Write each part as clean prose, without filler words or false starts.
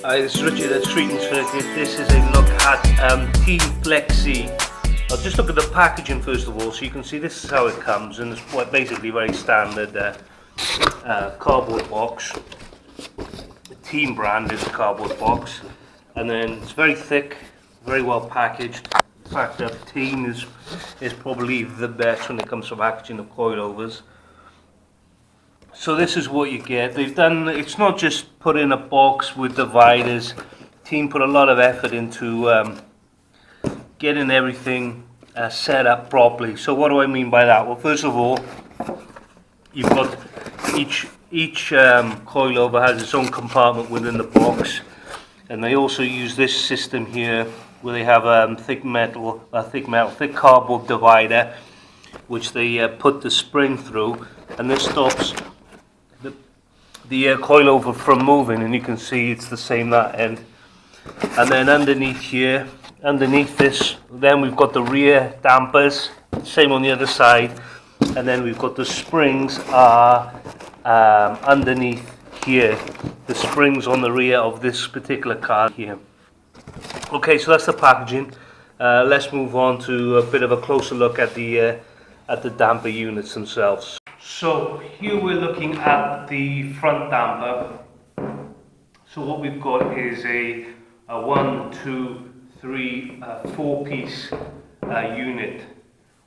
Hi, this is Richard at Street and Circuit. This is a look at Tein flexz. I'll just look at the packaging first of all, so you can see this is how it comes, and it's basically very standard cardboard box. The Tein brand is a cardboard box, and then it's very thick, very well packaged. In fact, Tein is probably the best when it comes to packaging of coilovers. So this is what you get. They've done, it's not just put in a box with dividers. Tein put a lot of effort into getting everything set up properly. So what do I mean by that? Well, first of all, you've got each coilover has its own compartment within the box, and they also use this system here where they have thick cardboard divider, which they put the spring through, and this stops the coilover from moving, and you can see it's the same that end. And then underneath here, underneath this, then we've got the rear dampers, same on the other side, and then we've got the springs are underneath here, the springs on the rear of this particular car here. Okay, so that's the packaging. Let's move on to a bit of a closer look at the damper units themselves. So here we're looking at the front damper. So what we've got is a 1, 2, 3, 4-piece unit.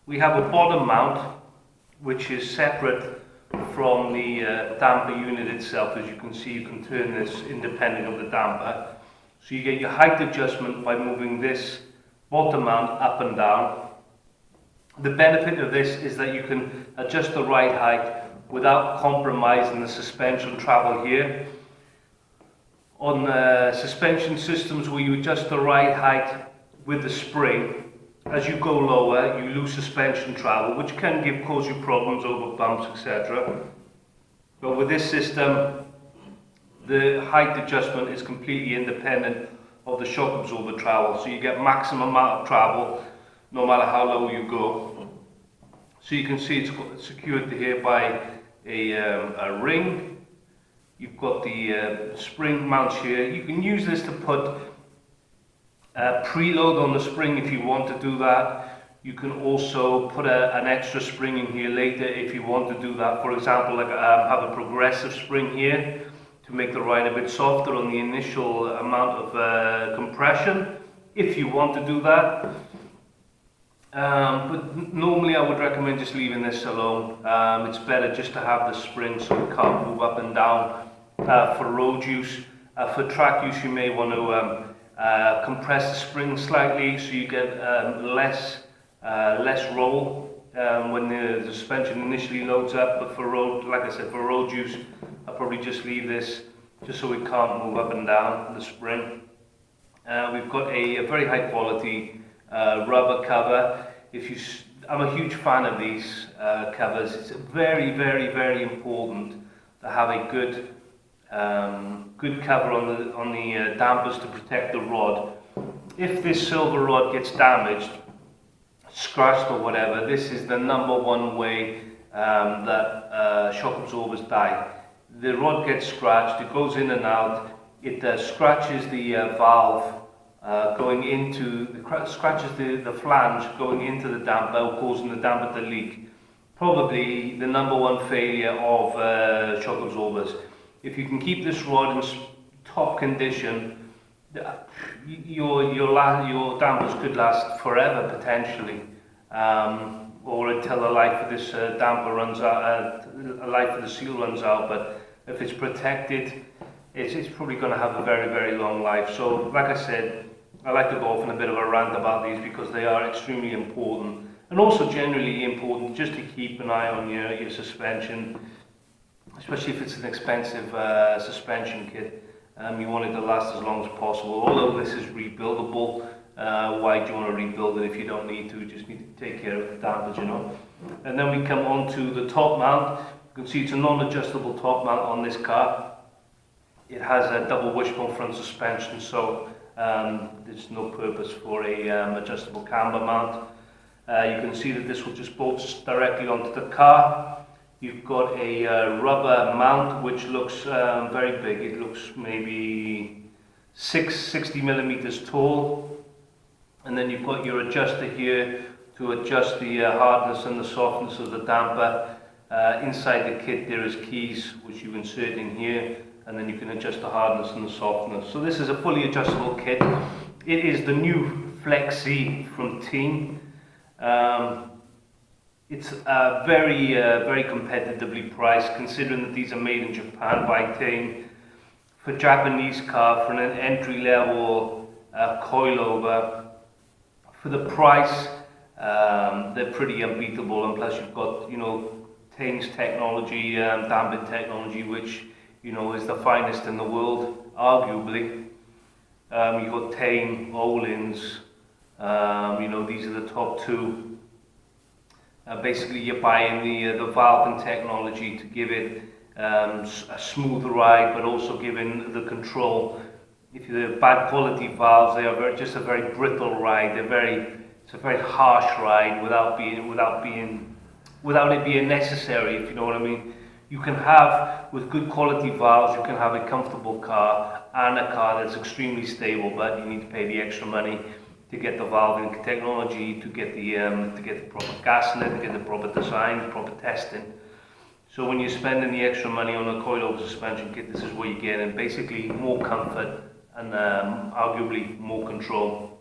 We have a bottom mount which is separate from the damper unit itself. As you can see, you can turn this independent of the damper. So you get your height adjustment by moving this bottom mount up and down. The benefit of this is that you can adjust the ride height without compromising the suspension travel here. On suspension systems where you adjust the ride height with the spring, as you go lower you lose suspension travel, which can cause you problems over bumps, etc. But with this system, the height adjustment is completely independent of the shock absorber travel, so you get maximum amount of travel no matter how low you go. So you can see it's secured here by a ring. You've got the spring mounts here. You can use this to put preload on the spring if you want to do that. You can also put an extra spring in here later if you want to do that. For example, like have a progressive spring here to make the ride a bit softer on the initial amount of compression, if you want to do that. But normally I would recommend just leaving this alone. It's better just to have the spring so it can't move up and down. For road use, for track use, you may want to compress the spring slightly so you get less roll when the suspension initially loads up. But for road, like I said, for road use, I'll probably just leave this just so it can't move up and down the spring. We've got a very high quality rubber cover. I'm a huge fan of these covers. It's very, very, very important to have a good cover on the dampers to protect the rod. If this silver rod gets damaged, scratched or whatever, this is the #1 way that shock absorbers die. The rod gets scratched, it goes in and out, it scratches the valve going into, scratches the flange going into the damper, causing the damper to leak. Probably the #1 failure of shock absorbers. If you can keep this rod in top condition, your dampers could last forever potentially, or until the life of this damper runs out, the life of the seal runs out. But if it's protected, it's probably going to have a very, very long life. So like I said, I like to go off on a bit of a rant about these because they are extremely important, and also generally important just to keep an eye on your suspension, especially if it's an expensive suspension kit. You want it to last as long as possible. Although this is rebuildable, why do you want to rebuild it if you don't need to? You just need to take care of the dampers, you know. And then we come on to the top mount. You can see it's a non-adjustable top mount on this car. It has a double wishbone front suspension, so there's no purpose for a adjustable camber mount. You can see that this will just bolt directly onto the car. You've got a rubber mount which looks very big. It looks maybe 60 millimeters tall, and then you've got your adjuster here to adjust the hardness and the softness of the damper. Inside the kit there is keys which you insert in here, and then you can adjust the hardness and the softness. So this is a fully adjustable kit. It is the new flexz from Tein. It's very competitively priced, considering that these are made in Japan by Tein. For Japanese car, for an entry-level coilover, for the price, they're pretty unbeatable. And plus, you've got, you know, Tein's technology, damping technology, which, you know, is the finest in the world, arguably. You've got Tein, Ohlins, you know, these are the top two. Basically, you're buying the valving technology to give it a smooth ride, but also giving the control. If you have bad quality valves, they are just a very brittle ride. It's a very harsh ride without it being necessary, if you know what I mean. You can have, with good quality valves, you can have a comfortable car and a car that's extremely stable, but you need to pay the extra money to get the valving technology, to get the proper gas in it, to get the proper design, proper testing. So when you're spending the extra money on a coilover suspension kit, this is where you get in basically more comfort and arguably more control.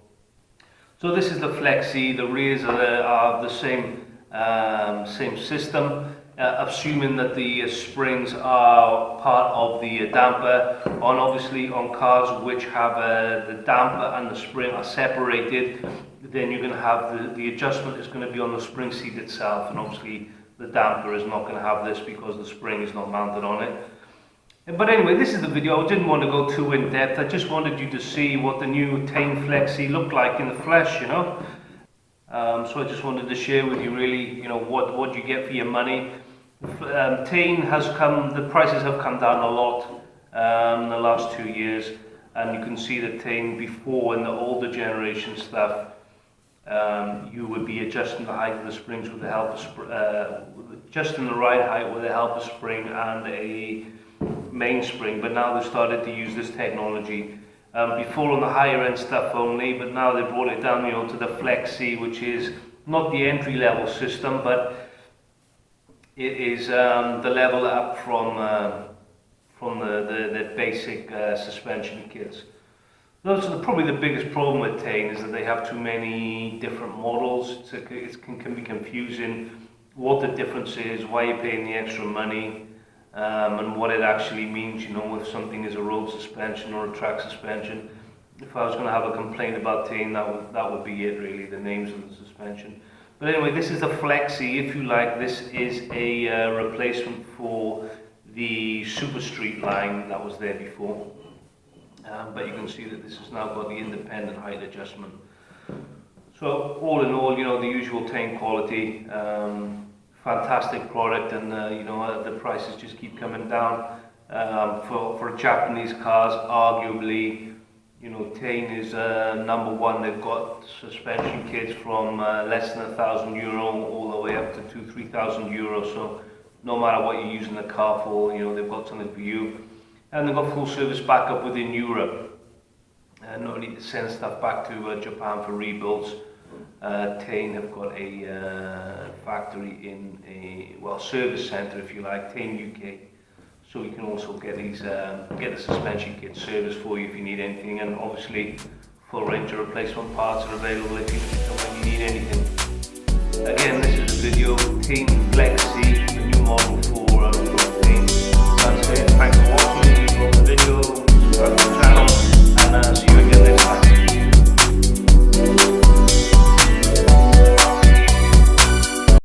So this is the flexz. The rears are the same system. Assuming that the springs are part of the damper. Obviously on cars which have the damper and the spring are separated, then you're going to have the adjustment is going to be on the spring seat itself, and obviously the damper is not going to have this because the spring is not mounted on it. But anyway, this is the video. I didn't want to go too in depth. I just wanted you to see what the new Tein flexz looked like in the flesh, you know. So I just wanted to share with you really, you know, what you get for your money. Tein has come, the prices have come down a lot in the last 2 years, and you can see that Tein before, in the older generation stuff, you would be adjusting the height of the springs with the help of adjusting the ride height with the help of spring and a mainspring. But now they've started to use this technology. Before on the higher end stuff only, but now they brought it down, you know, to the flexz, which is not the entry level system, but it is the level up from the basic suspension kits. Those are probably the biggest problem with Tein, is that they have too many different models. It can be confusing what the difference is, why you're paying the extra money, and what it actually means, you know, if something is a road suspension or a track suspension. If I was going to have a complaint about Tein, that would be it really, the names of the suspension. But anyway, this is the flexz, if you like. This is a replacement for the Super Street line that was there before. But you can see that this has now got the independent height adjustment. So all in all, you know, the usual Tein quality, fantastic product, and you know, the prices just keep coming down. For Japanese cars, arguably, you know, Tein is number one. They've got suspension kits from less than €1,000 all the way up to €2,000-3,000 €. So no matter what you're using the car for, you know, they've got something for you. And they've got full service backup within Europe. No need to send stuff back to Japan for rebuilds. Tein have got a factory in a service centre, if you like, Tein UK. So you can also get these get the suspension kit serviced for you if you need anything, and obviously full range of replacement parts are available if you need anything. Again, this is a video, Tein flexz.